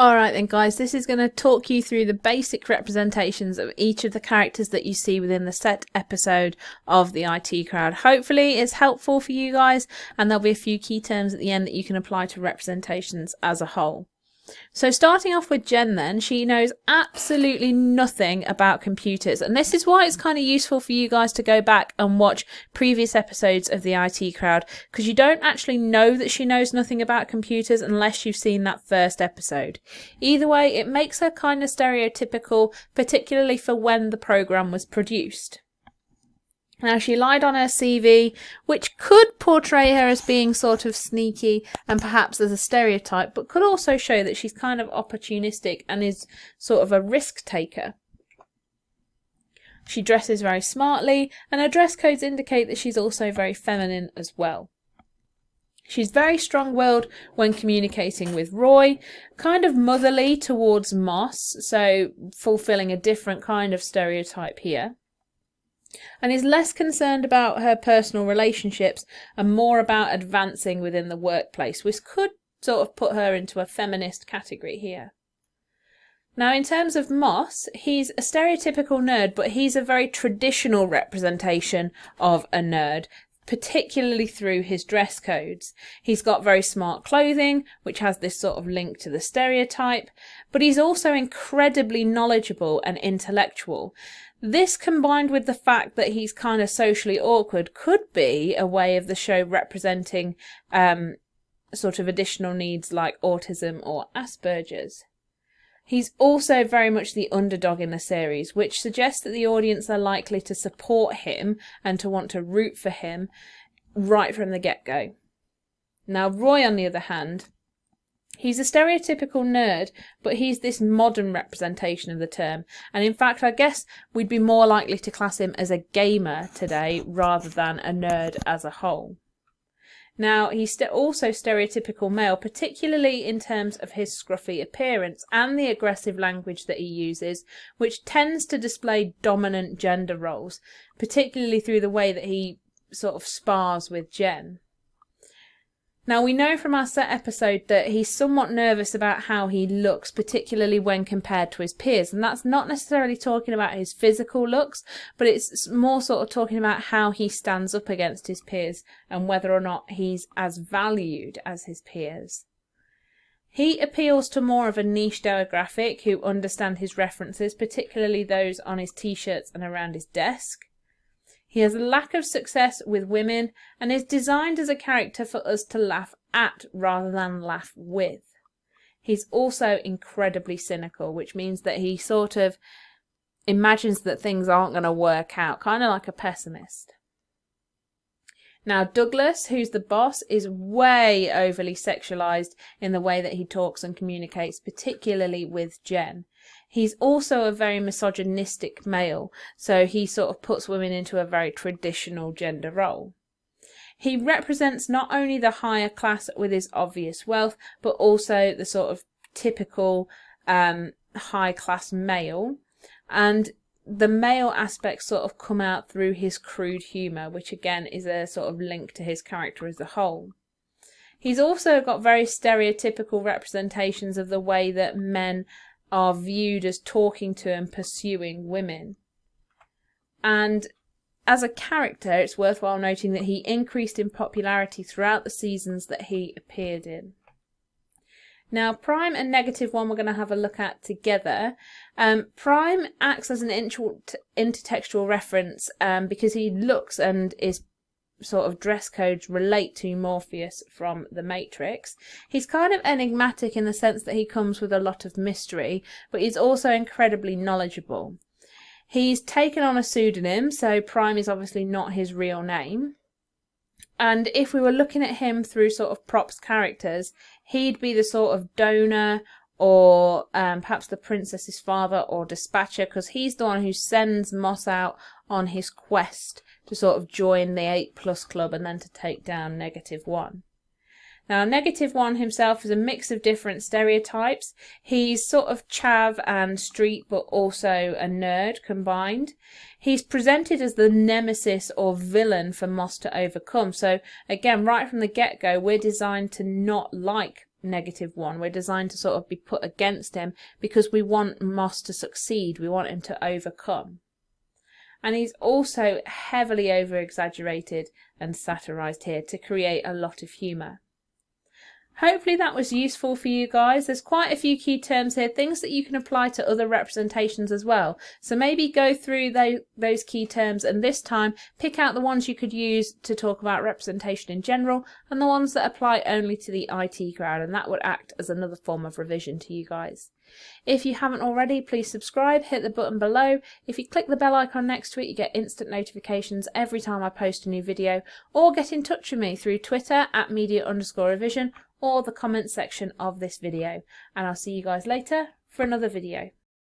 Alright then guys, this is going to talk you through the basic representations of each of the characters that you see within the set episode of the IT Crowd. Hopefully it's helpful for you guys, and there'll be a few key terms at the end that you can apply to representations as a whole. So starting off with Jen then, she knows absolutely nothing about computers, and this is why it's kind of useful for you guys to go back and watch previous episodes of the IT Crowd, because you don't actually know that she knows nothing about computers unless you've seen that first episode. Either way, it makes her kind of stereotypical, particularly for when the programme was produced. Now, she lied on her CV, which could portray her as being sort of sneaky and perhaps as a stereotype, but could also show that she's kind of opportunistic and is sort of a risk taker. She dresses very smartly, and her dress codes indicate that she's also very feminine as well. She's very strong-willed when communicating with Roy, kind of motherly towards Moss, so fulfilling a different kind of stereotype here. And is less concerned about her personal relationships and more about advancing within the workplace, which could sort of put her into a feminist category here. Now, in terms of Moss, he's a stereotypical nerd, but he's a very traditional representation of a nerd, particularly through his dress codes. He's got very smart clothing, which has this sort of link to the stereotype, but he's also incredibly knowledgeable and intellectual. This, combined with the fact that he's kind of socially awkward, could be a way of the show representing sort of additional needs like autism or Asperger's. He's also very much the underdog in the series, which suggests that the audience are likely to support him and to want to root for him right from the get-go. Now, Roy, on the other hand, he's a stereotypical nerd, but he's this modern representation of the term. And in fact, I guess we'd be more likely to class him as a gamer today rather than a nerd as a whole. Now, he's also stereotypical male, particularly in terms of his scruffy appearance and the aggressive language that he uses, which tends to display dominant gender roles, particularly through the way that he sort of spars with Jen. Now, we know from our set episode that he's somewhat nervous about how he looks, particularly when compared to his peers. And that's not necessarily talking about his physical looks, but it's more sort of talking about how he stands up against his peers and whether or not he's as valued as his peers. He appeals to more of a niche demographic who understand his references, particularly those on his t-shirts and around his desk. He has a lack of success with women and is designed as a character for us to laugh at rather than laugh with. He's also incredibly cynical, which means that he sort of imagines that things aren't going to work out, kind of like a pessimist. Now, Douglas, who's the boss, is way overly sexualized in the way that he talks and communicates, particularly with Jen. He's also a very misogynistic male, so he sort of puts women into a very traditional gender role. He represents not only the higher class with his obvious wealth, but also the sort of typical high class male, and the male aspects sort of come out through his crude humour, which again is a sort of link to his character as a whole. He's also got very stereotypical representations of the way that men are viewed as talking to and pursuing women. And as a character, it's worthwhile noting that he increased in popularity throughout the seasons that he appeared in. Now, Prime and Negative One we're going to have a look at together. Prime acts as an intertextual reference because he looks and his sort of dress codes relate to Morpheus from The Matrix. He's kind of enigmatic in the sense that he comes with a lot of mystery, but he's also incredibly knowledgeable. He's taken on a pseudonym, so Prime is obviously not his real name. And if we were looking at him through sort of props characters, he'd be the sort of donor or perhaps the princess's father or dispatcher, because he's the one who sends Moss out on his quest to sort of join the 8+ club and then to take down Negative One. Now, Negative One himself is a mix of different stereotypes. He's sort of chav and street, but also a nerd combined. He's presented as the nemesis or villain for Moss to overcome. So again, right from the get-go, we're designed to not like -1. We're designed to sort of be put against him because we want Moss to succeed. We want him to overcome. And he's also heavily over-exaggerated and satirised here to create a lot of humour. Hopefully that was useful for you guys. There's quite a few key terms here, things that you can apply to other representations as well. So maybe go through those key terms and this time pick out the ones you could use to talk about representation in general and the ones that apply only to the IT crowd, and that would act as another form of revision to you guys. If you haven't already, please subscribe, hit the button below. If you click the bell icon next to it, you get instant notifications every time I post a new video, or get in touch with me through Twitter at media_revision or the comments section of this video. And I'll see you guys later for another video.